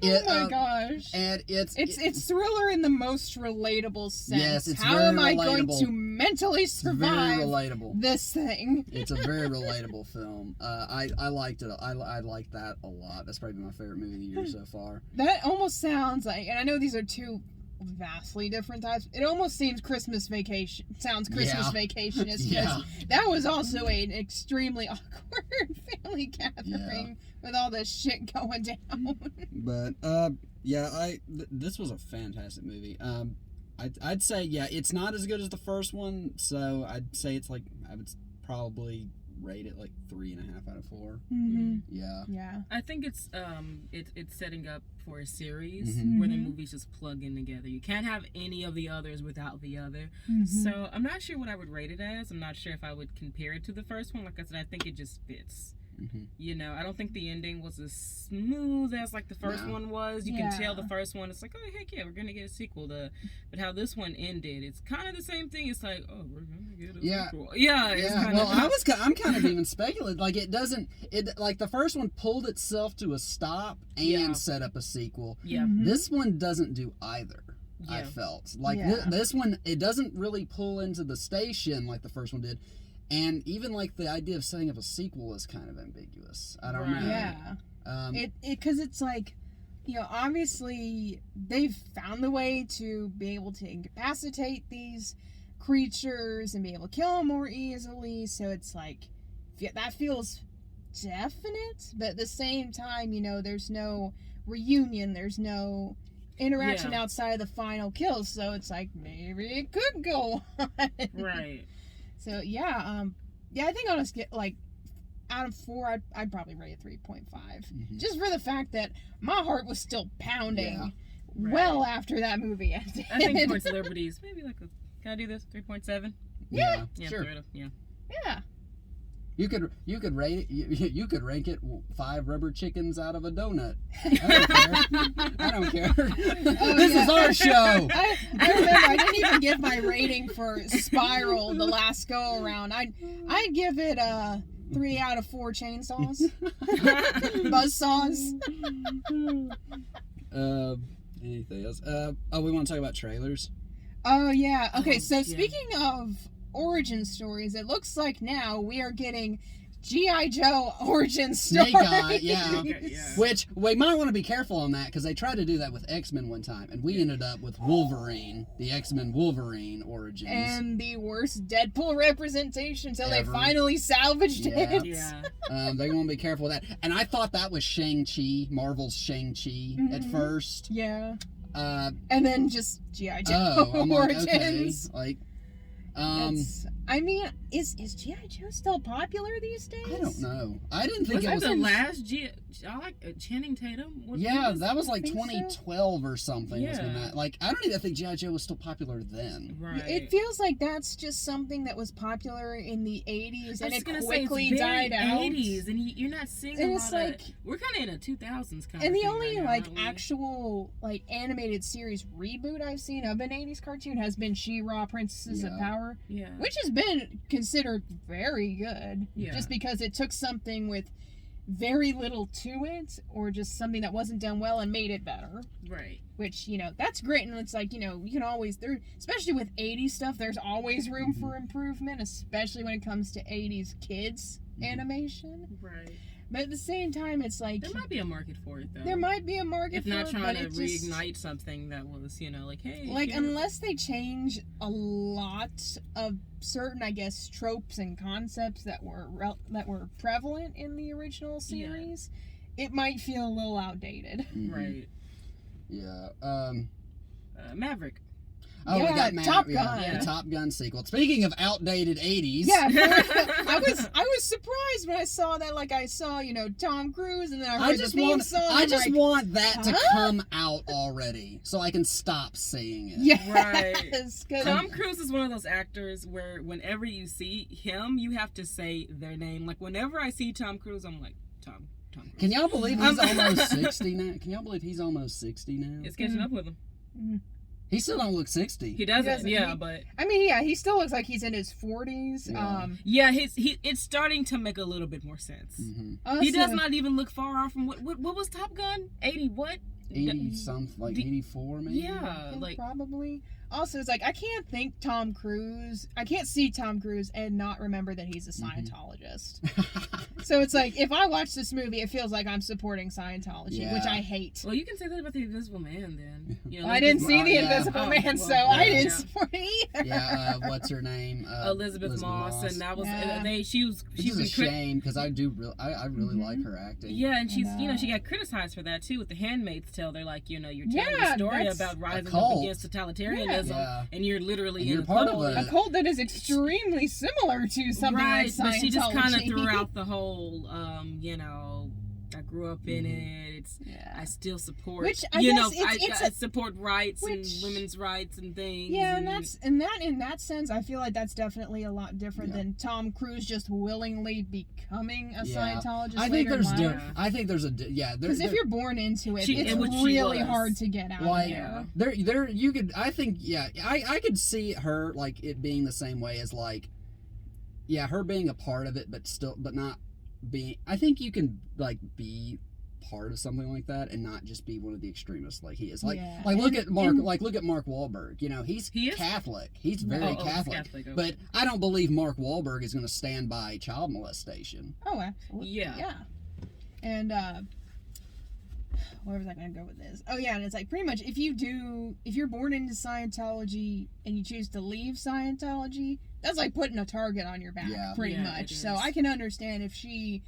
Oh my gosh! And it's thriller in the most relatable sense. Yes, it's How very am I relatable. going to mentally survive very relatable. this thing? It's a very relatable film. I liked it. I liked that a lot. That's probably my favorite movie of the year so far. That almost sounds like, and I know these are two vastly different types. It almost seems Christmas Vacation. Sounds Christmas Vacationist. Yeah. That was also an extremely awkward family gathering with all this shit going down. But this was a fantastic movie. I'd say it's not as good as the first one, so I'd say it's like, I would probably rate it like 3.5 out of 4. Mm-hmm. Yeah. I think it's setting up for a series where the movies just plug in together. You can't have any of the others without the other. So I'm not sure what I would rate it as. I'm not sure if I would compare it to the first one. Like I said, I think it just fits. You know, I don't think the ending was as smooth as like the first one was. You can tell the first one, it's like, oh heck yeah, we're gonna get a sequel. But how this one ended, it's kind of the same thing. It's like, oh, we're gonna get a sequel. I'm kind of even speculating. Like like the first one pulled itself to a stop and set up a sequel. This one doesn't do either. I felt like this one, it doesn't really pull into the station like the first one did. And even like the idea of setting up a sequel is kind of ambiguous. I don't know. Yeah. Because it's like, you know, obviously they've found the way to be able to incapacitate these creatures and be able to kill them more easily. So it's like, that feels definite. But at the same time, you know, there's no reunion. There's no interaction outside of the final kill. So it's like, maybe it could go on. Right. So I think on a scale, like, out of 4, I'd probably rate it 3.5. Just for the fact that my heart was still pounding well after that movie ended. I think Points of Liberty is maybe like can I do this? 3.7? Yeah, Yeah, sure. Yeah. Yeah. You could rate it. You could rank it 5 rubber chickens out of a donut. I don't care. This is our show. I remember I didn't even give my rating for Spiral the last go around. I'd give it 3 out of 4 chainsaws, buzzsaws. Anything else? We want to talk about trailers. Oh yeah. Okay. So speaking of origin stories, it looks like now we are getting G.I. Joe origin stories. Snake Eye, yeah. Okay, yeah. Which we might want to be careful on that because they tried to do that with X-Men one time, and we ended up with Wolverine, the X-Men Wolverine origins, and the worst Deadpool representation until they finally salvaged it. Yeah. They want to be careful with that. And I thought that was Shang-Chi, Marvel's Shang-Chi at first. Yeah. And then just G.I. Joe origins. Like, I mean, is G.I. Joe still popular these days? I don't know. I didn't think it was the last I like Channing Tatum. That was like 2012 or something. Yeah. Was when that, like, I don't even think G.I. Joe was still popular then. Right. It feels like that's just something that was popular in the 80s and it quickly died out. 80s, and you're not seeing a lot of. We're kind of in a 2000s kind of. And the only actual animated series reboot I've seen of an 80s cartoon has been She-Ra, Princesses of Power. Yeah. Which has been considered very good. Yeah. Just because it took something with very little to it, or just something that wasn't done well and made it better. Right. Which, that's great, and it's like, you can always, especially with 80s stuff, there's always room for improvement, especially when it comes to 80s kids animation. Right. But at the same time, it's like... There might be a market for it, though. There might be a market for it, if not trying to reignite something that was, like, hey... Like, unless they change a lot of certain, I guess, tropes and concepts that were prevalent in the original series, it might feel a little outdated. Right. Yeah. Maverick. Oh, we got Top Gun. The Top Gun sequel. Speaking of outdated 80s. Yeah, I was surprised when I saw that. Like, I saw, Tom Cruise, and then I heard the theme song. I just want that to come out already so I can stop saying it. Yes. Tom Cruise is one of those actors where whenever you see him, you have to say their name. Like, whenever I see Tom Cruise, I'm like, Tom Cruise. Can y'all believe he's almost 60 now? Can y'all believe he's almost 60 now? It's catching up with him. Mm-hmm. He still don't look 60. He doesn't. But I mean, he still looks like he's in his 40s. Yeah. It's starting to make a little bit more sense. Mm-hmm. He does not even look far off from what was Top Gun? 80 what? 80 something, like 84 maybe. Yeah, like probably. Also, it's like I can't see Tom Cruise and not remember that he's a Scientologist. So it's like, if I watch this movie, it feels like I'm supporting Scientology, which I hate. Well, you can say that about the Invisible Man then. I didn't see the Invisible Man, so I didn't support it either. Yeah, what's her name? Elizabeth Moss, and that was she was a shame because I really like her acting. Yeah, and she's she got criticized for that too with The Handmaid's Tale. They're like, you're telling a story about rising up against totalitarianism. Yeah. And you're literally in part of a cult that is extremely similar to something like Scientology. But she just kind of threw out the whole, I grew up in it. I still support, which I support rights and women's rights and things. Yeah, and in that sense, I feel like that's definitely a lot different than Tom Cruise just willingly becoming a Scientologist. I think there's because if you're born into it, it's really hard to get out. Like, I could see her like it being the same way as like, her being a part of it, but not being. I think you can like be part of something like that and not just be one of the extremists like he is. Look at Mark Wahlberg. He is Catholic. He's very Catholic. Okay. But I don't believe Mark Wahlberg is going to stand by child molestation. Oh, absolutely. Yeah. And where was I going to go with this? Oh yeah, and it's like pretty much if you're born into Scientology and you choose to leave Scientology, that's like putting a target on your back, pretty much. So I can understand if she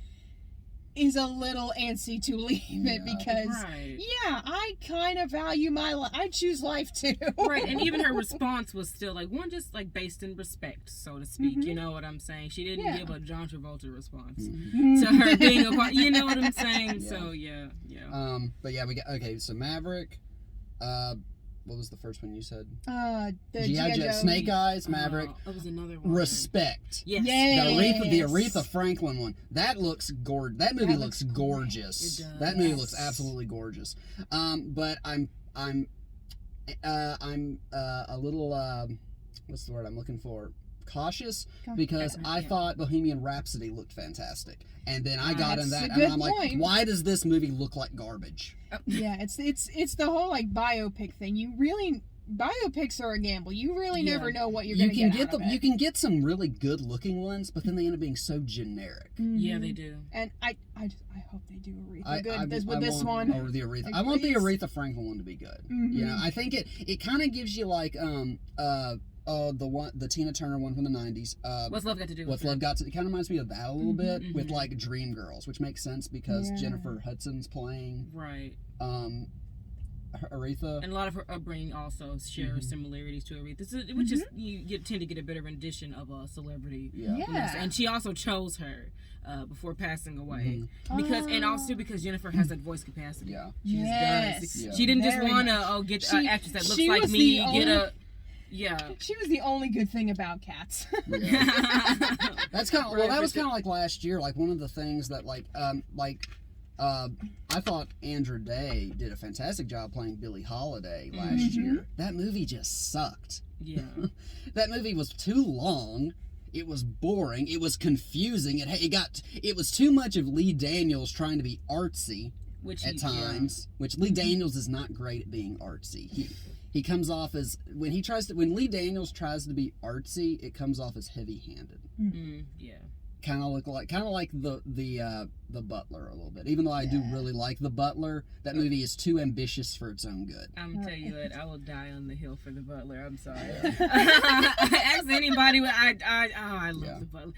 is a little antsy to leave it because, I kind of value my life. I choose life too. Right, and even her response was still like one just like based in respect, so to speak. Mm-hmm. You know what I'm saying? She didn't give a John Travolta response to her being a part. You know what I'm saying? So yeah. But we got so Maverick, what was the first one you said? The G.I. Joe. Snake Eyes, Maverick. That was another one. Respect. Yes. The Aretha Franklin one. That looks gorgeous. That movie looks gorgeous. It does. That movie looks absolutely gorgeous. But I'm a little what's the word I'm looking for? Cautious, because I thought Bohemian Rhapsody looked fantastic, and then I got in that, and I'm like, why does this movie look like garbage? Yeah, it's the whole like biopic thing. Biopics are a gamble. You really never know what you're going to get out of it. You can get some really good looking ones, but then they end up being so generic. Mm-hmm. Yeah, they do. And I hope they do Aretha good with this one. Or the Aretha. I want the Aretha Franklin one to be good. Mm-hmm. You know, I think it kind of gives you like the Tina Turner one from the 90s. What's Love Got to Do with What's Love Got to? It kind of reminds me of that a little bit, with like Dreamgirls, which makes sense because Jennifer Hudson's playing Aretha, and a lot of her upbringing also shares similarities to Aretha, which is you tend to get a better rendition of a celebrity. Yeah. And she also chose her before passing away because Jennifer has that voice capacity. Yeah, she just does. Yeah. She didn't just want to get an actress that looks like me. She was the only good thing about Cats. That's kind of that was kind of like last year. Like one of the things that I thought Andra Day did a fantastic job playing Billie Holiday last year. That movie just sucked. Yeah. That movie was too long. It was boring. It was confusing. It was too much of Lee Daniels trying to be artsy at times. Which Lee Daniels is not great at being artsy. He comes off as when Lee Daniels tries to be artsy, it comes off as heavy-handed. Yeah. Kind of like the Butler a little bit. Even though I do really like the Butler, that movie is too ambitious for its own good. I'm gonna tell you what, I will die on the hill for the Butler. I'm sorry. Ask anybody. I love the Butler.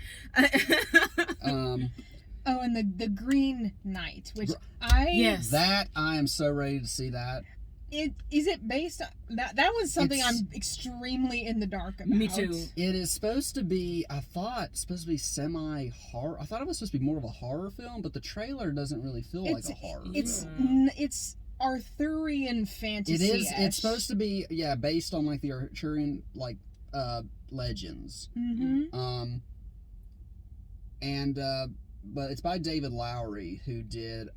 And the Green Knight, which that I am so ready to see that. Is it based on that was something I'm extremely in the dark about. Me too. It is supposed to be, semi-horror. I thought it was supposed to be more of a horror film, but the trailer doesn't really feel like a horror film. It's Arthurian fantasy. It is. It's supposed to be based on like the Arthurian legends. But it's by David Lowery, who did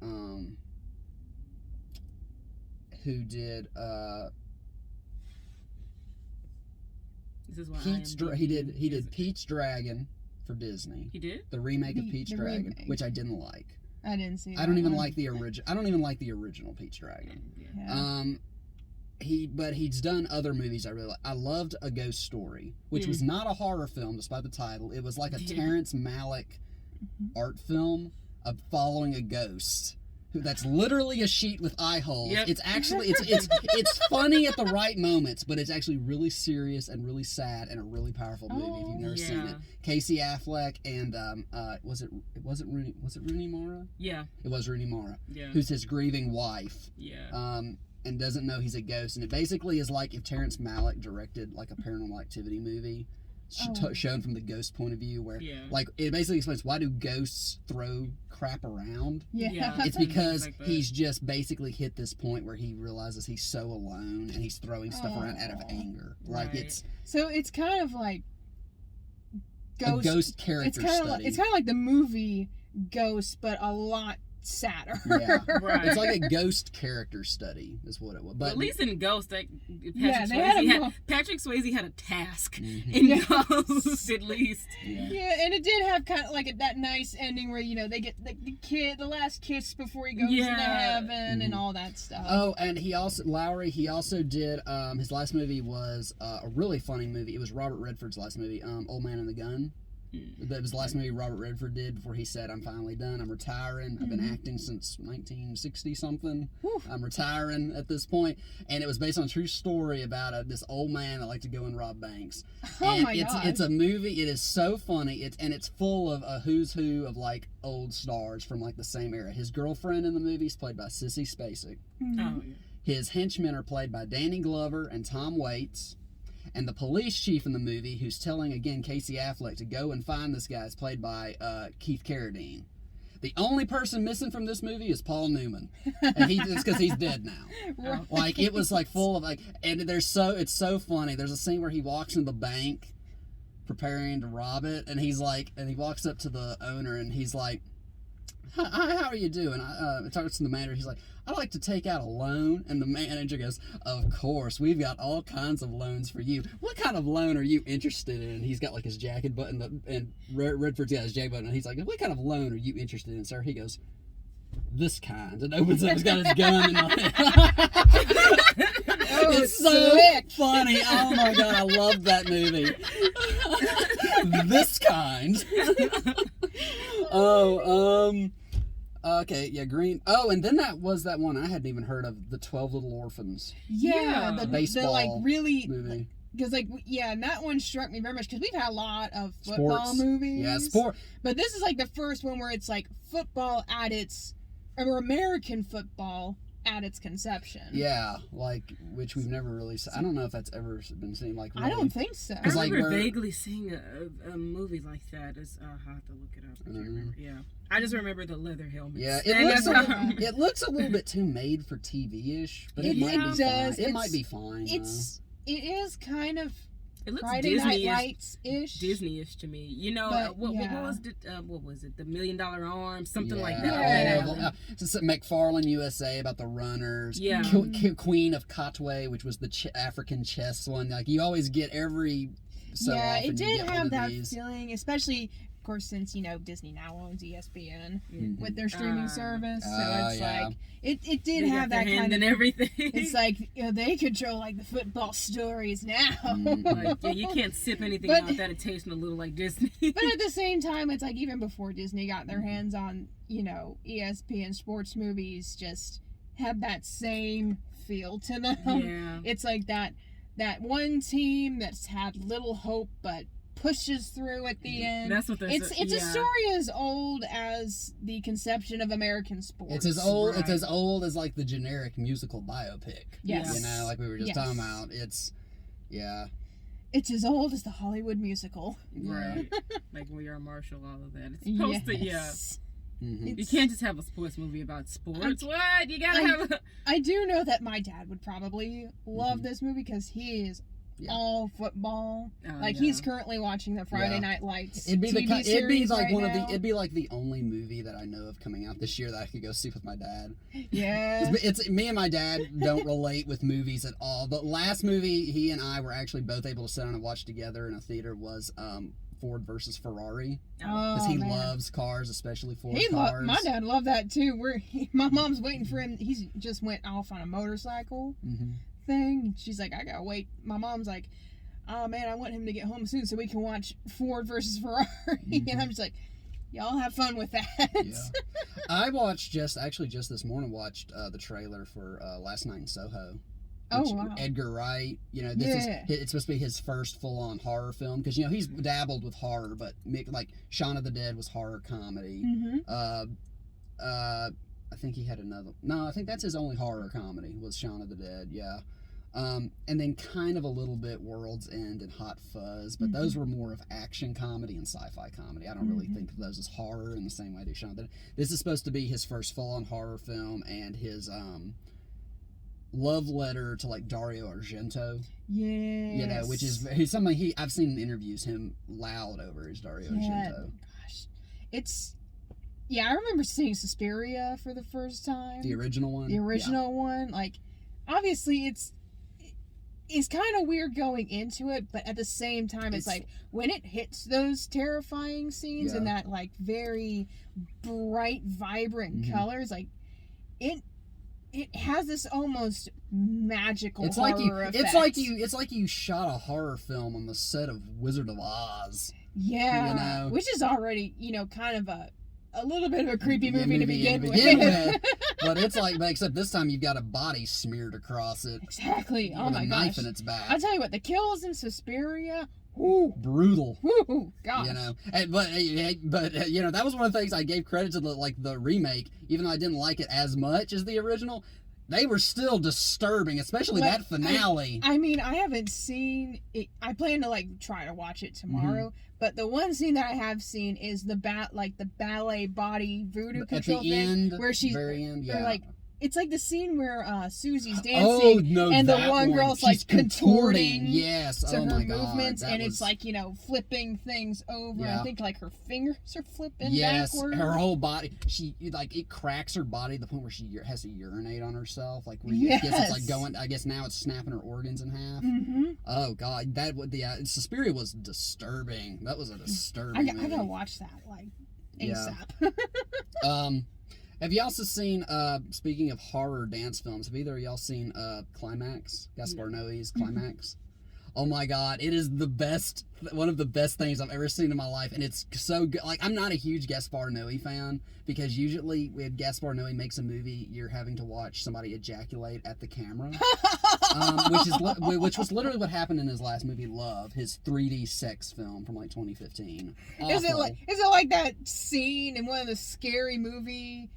this is why he did Pete's Dragon for Disney. He did the remake of Pete's Dragon, which I didn't like. I didn't see. I don't even like the original. I don't even like the original Pete's Dragon. But he's done other movies I really like. I loved A Ghost Story, which was not a horror film despite the title. It was like a Terrence Malick art film of following a ghost. That's literally a sheet with eye holes. It's actually it's funny at the right moments, but it's actually really serious and really sad and a really powerful movie if you've never seen it. Casey Affleck and was it Rooney Mara? Yeah. It was Rooney Mara. Yeah. Who's his grieving wife. Yeah. And doesn't know he's a ghost, and it basically is like if Terrence Malick directed like a Paranormal Activity movie. Shown from the ghost point of view, where like it basically explains why do ghosts throw crap around. It's because he's just basically hit this point where he realizes he's so alone and he's throwing stuff around out of anger. Like it's kind of like a ghost character study. It's kind of like the movie Ghost, but a lot sadder. It's like a ghost character study is what it was. But at least in Ghost, Patrick Swayze had a task in Ghost at least. And it did have kind of like that nice ending where they get the last kiss before he goes into heaven and all that stuff. Oh, and Lowry did his last movie was a really funny movie. It was Robert Redford's last movie, Old Man and the Gun. That was the last movie Robert Redford did before he said, "I'm finally done. I'm retiring. I've been acting since 1960 something. I'm retiring at this point." And it was based on a true story about this old man that liked to go and rob banks. It's a movie. It is so funny. It's full of a who's who of like old stars from like the same era. His girlfriend in the movie is played by Sissy Spacek. His henchmen are played by Danny Glover and Tom Waits. And the police chief in the movie, who's telling, again, Casey Affleck to go and find this guy, is played by Keith Carradine. the only person missing from this movie is Paul Newman, and it's because he's dead now. Right. Like it was like full of like, and it's so funny. There's a scene where he walks in the bank, preparing to rob it, and he walks up to the owner, and he's like, "Hi, how are you doing?" It talks to the manager. He's like, "I'd like to take out a loan." And the manager goes, "Of course, we've got all kinds of loans for you. What kind of loan are you interested in?" And he's got like his jacket button, and Redford's got his jacket button, and he's like, "What kind of loan are you interested in, sir?" He goes, "This kind," and opens up. He's got his gun. It's so sick. funny. Oh my god, I love that movie. This kind. Okay, yeah, Green. Oh, and then that one I hadn't even heard of, the 12 Little Orphans. Yeah, the baseball like really movie. Because and that one struck me very much because we've had a lot of football Sports. movies. Yeah, sport. But this is like the first one where it's like football at its, or American football at its conception. Yeah, like, which we've never really seen. I don't know if that's ever been seen. Like, really. I don't think so. I remember vaguely seeing a movie like that. I'll have to look it up. I can't remember. Yeah. I just remember the leather helmets. Yeah, it looks a little bit too made for TV-ish, but it might be fine. It might be fine. It is kind of it looks Friday Night Lights-ish. Disney-ish to me. You know, what was it? The $1 Million Arm, something like that. Yeah. McFarlane USA about the runners. Yeah. Queen of Katwe, which was the African chess one. Like, you always get every so often. It did have that these. feeling, especially, of course, since Disney now owns ESPN with their streaming service, so it's like it did have that kind of and everything. It's like they control like the football stories now. Like, you can't sip anything out without it tasting a little like Disney. But at the same time, it's like even before Disney got their hands on ESPN sports movies, just have that same feel to them. Yeah. It's like that one team that's had little hope, but pushes through at the end. That's what it's a story as old as the conception of American sports. It's as old. Right. It's as old as like the generic musical biopic. Yes. Like we were just talking about. It's as old as the Hollywood musical. Right. Like We Are Marshall, all of that. It's supposed to. Mm-hmm. You can't just have a sports movie about sports. What? You gotta have a... I do know that my dad would probably love this movie because he is all football. He's currently watching the Friday Night Lights. It'd be like the only movie that I know of coming out this year that I could go see with my dad. Yeah. It's me and my dad don't relate with movies at all. The last movie he and I were actually both able to sit down and watch together in a theater was Ford versus Ferrari, because he loves cars, especially Ford cars. My dad loved that too. My mom's waiting for him. He's just went off on a motorcycle thing. She's like, I gotta wait. My mom's like, oh man, I want him to get home soon so we can watch Ford versus Ferrari. And I'm just like, y'all have fun with that. Yeah. I watched just this morning the trailer for Last Night in Soho. Oh, wow. Edgar Wright, it's supposed to be his first full-on horror film, because he's dabbled with horror, but like Shaun of the Dead was horror comedy. I think he had another. No, I think that's his only horror comedy was Shaun of the Dead. Yeah, and then kind of a little bit World's End and Hot Fuzz, but those were more of action comedy and sci-fi comedy. I don't really think of those as horror in the same way I do Shaun of the Dead. This is supposed to be his first full-on horror film, and his love letter to like Dario Argento. Yeah. Which is something I've seen in interviews him loud over his Dario Argento. Gosh. I remember seeing Suspiria for the first time. The original one? The original one. Like, obviously it's kind of weird going into it, but at the same time it's like when it hits those terrifying scenes and that like very bright, vibrant colors, like it has this almost magical horror effect. It's like you shot a horror film on the set of Wizard of Oz. Yeah. Which is already, kind of a little bit of a creepy movie to begin with. But it's like, except this time you've got a body smeared across it. Exactly. Oh my gosh. With a knife in its back. I'll tell you what, the kills in Suspiria, brutal. Gosh. But that was one of the things I gave credit to the remake, even though I didn't like it as much as the original. They were still disturbing, especially that finale. I mean, I haven't seen it. I plan to try to watch it tomorrow, But the one scene that I have seen is the ballet body voodoo control at the thing, end, where she's very end, yeah. like, it's like the scene where Susie's dancing, oh, no, and the that one girl's She's like contorting yes, to oh her my God, movements, and was... it's like, you know, flipping things over. Yeah. I think like her fingers are flipping yes, backwards. her whole body. She like it cracks her body to the point where she has to urinate on herself. Like where yes. I guess it's like going. I guess now it's snapping her organs in half. Mm-hmm. Oh God, that would Suspiria was disturbing. That was a disturbing. movie. I gotta watch that like ASAP. Yeah. Have you also seen, speaking of horror dance films, have either of y'all seen Climax? Gaspar Noé's Climax? Oh my God, it is the best, one of the best things I've ever seen in my life, and it's so good. Like, I'm not a huge Gaspar Noé fan, because usually when Gaspar Noé makes a movie, you're having to watch somebody ejaculate at the camera, which was literally what happened in his last movie, Love, his 3D sex film from like 2015. Awful. Is it like that scene in one of the Scary Movie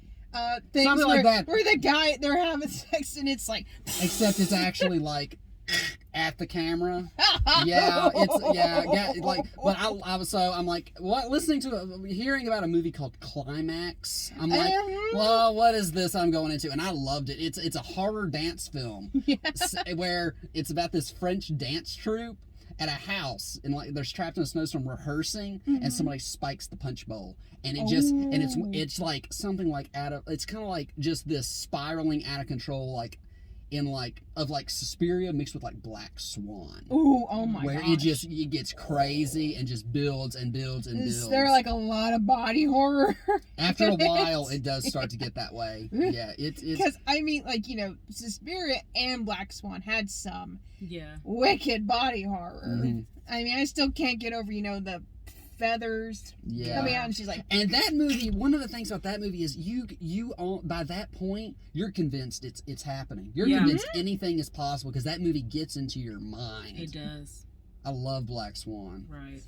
things Something where, like that. where the guy, they're having sex and it's like, except it's actually like at the camera. Yeah, it's like. But I'm like, what? Hearing about a movie called Climax. I'm like, well, what is this I'm going into? And I loved it. It's a horror dance film, where it's about this French dance troupe at a house, and like they're trapped in a snowstorm rehearsing, and somebody spikes the punch bowl, and it's like something like it's kind of like just this spiraling out of control, like in like Suspiria mixed with like Black Swan. Ooh, oh my god. Where it gets crazy and just builds and builds and builds. Is there like a lot of body horror? After a while, it does start to get that way. Yeah, it's because I mean, like, you know, Suspiria and Black Swan had some wicked body horror. Mm-hmm. I mean, I still can't get over, you know, the feathers coming out, and she's like, and that movie, one of the things about that movie is you by that point you're convinced it's happening. You're convinced anything is possible, because that movie gets into your mind. It does. I love Black Swan. Right.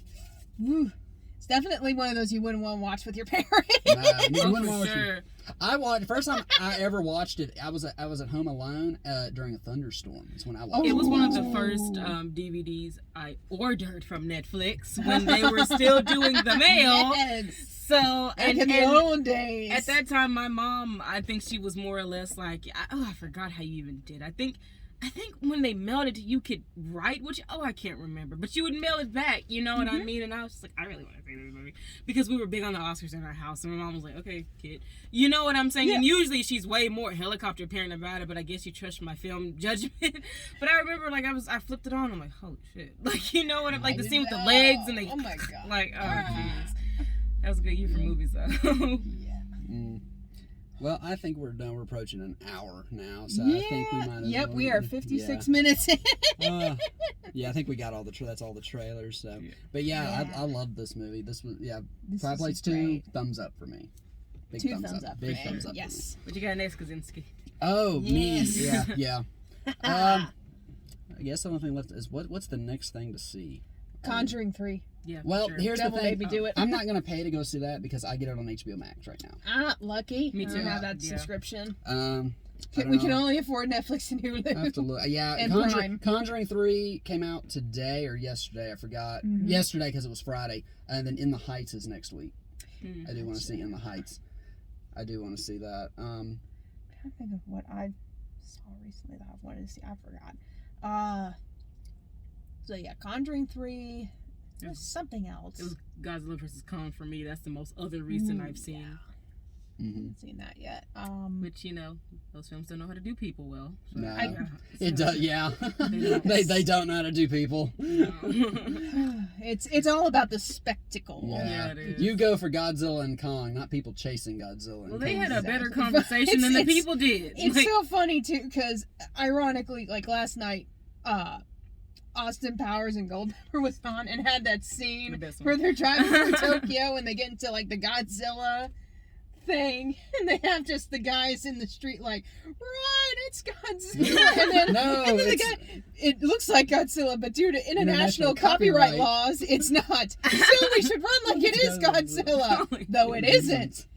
Woo. It's definitely one of those you wouldn't want to watch with your parents. For sure. I watched, first time I ever watched it, I was at home alone during a thunderstorm. That's when I watched it. It was one of the first DVDs I ordered from Netflix when they were still doing the mail. Yes. So, in the old days. At that time, my mom, I think she was more or less like, I forgot how you even did. I think when they mailed it, you could write, I can't remember, but you would mail it back, you know what I mean? And I was just like, I really want to see this movie, because we were big on the Oscars in our house, and my mom was like, okay, kid, you know what I'm saying? Yeah. And usually she's way more helicopter parent about it, but I guess you trust my film judgment. But I remember, like, I flipped it on, I'm like, holy shit, like, you know what I'm, like, the scene with the legs, and they, oh my god, like, oh jeez, that was a good year for movies, though. Yeah. Mm. Well, I think we're done. We're approaching an hour now, so I think we might. Yep, we are 56 minutes in. Yeah, I think we got all that's all the trailers. So, but I love this movie. This was Fireplace 2, thumbs up for me. Big thumbs up. Big thumbs up. Yes. What you got next, Kaczynski? Oh, yes. Me. Yeah. I guess the only thing left is what's the next thing to see? Conjuring 3. Yeah. Well, sure. here's Devil the thing. Made Me Do It. I'm not gonna pay to go see that because I get it on HBO Max right now. Lucky. Me too. I have that subscription. We can only afford Netflix and Hulu. I have to look. Yeah, and Conjuring 3 came out today or yesterday. I forgot. Mm-hmm. Yesterday because it was Friday, and then In the Heights is next week. I do want to see In the Heights. I do want to see that. I'm trying to think of what I saw recently that I wanted to see. I forgot. So yeah, Conjuring 3. There's something else. It was Godzilla vs. Kong for me. That's the most other recent I've seen. Yeah. I haven't seen that yet. Which, you know, those films don't know how to do people well. So no. It does, yeah. They don't know how to do people. No. It's all about the spectacle. Yeah, it is. You go for Godzilla and Kong, not people chasing Godzilla and Well, they Kong. had a better conversation than the people did. It's so funny, too, because ironically, like last night, Austin Powers and Goldmember was on and had that scene where they're driving through Tokyo and they get into like the Godzilla thing, and they have just the guys in the street like, run, it's Godzilla. And then, the guy, it looks like Godzilla, but due to international copyright laws, it's not. So we should run like it is Godzilla, though it isn't.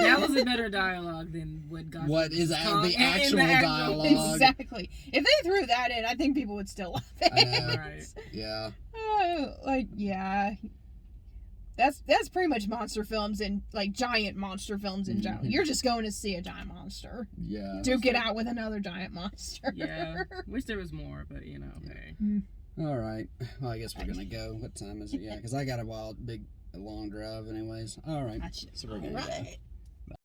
That was a better dialogue than what is the actual dialogue. Exactly. If they threw that in, I think people would still love it. I know. Right. Yeah. That's pretty much monster films and like giant monster films in general. You're just going to see a giant monster. Yeah. Duke it out with another giant monster. Yeah. Wish there was more, but you know, hey. All right. Well, I guess we're gonna go. What time is it? Yeah, because I got a long drive, anyways. All right. So we're gonna go.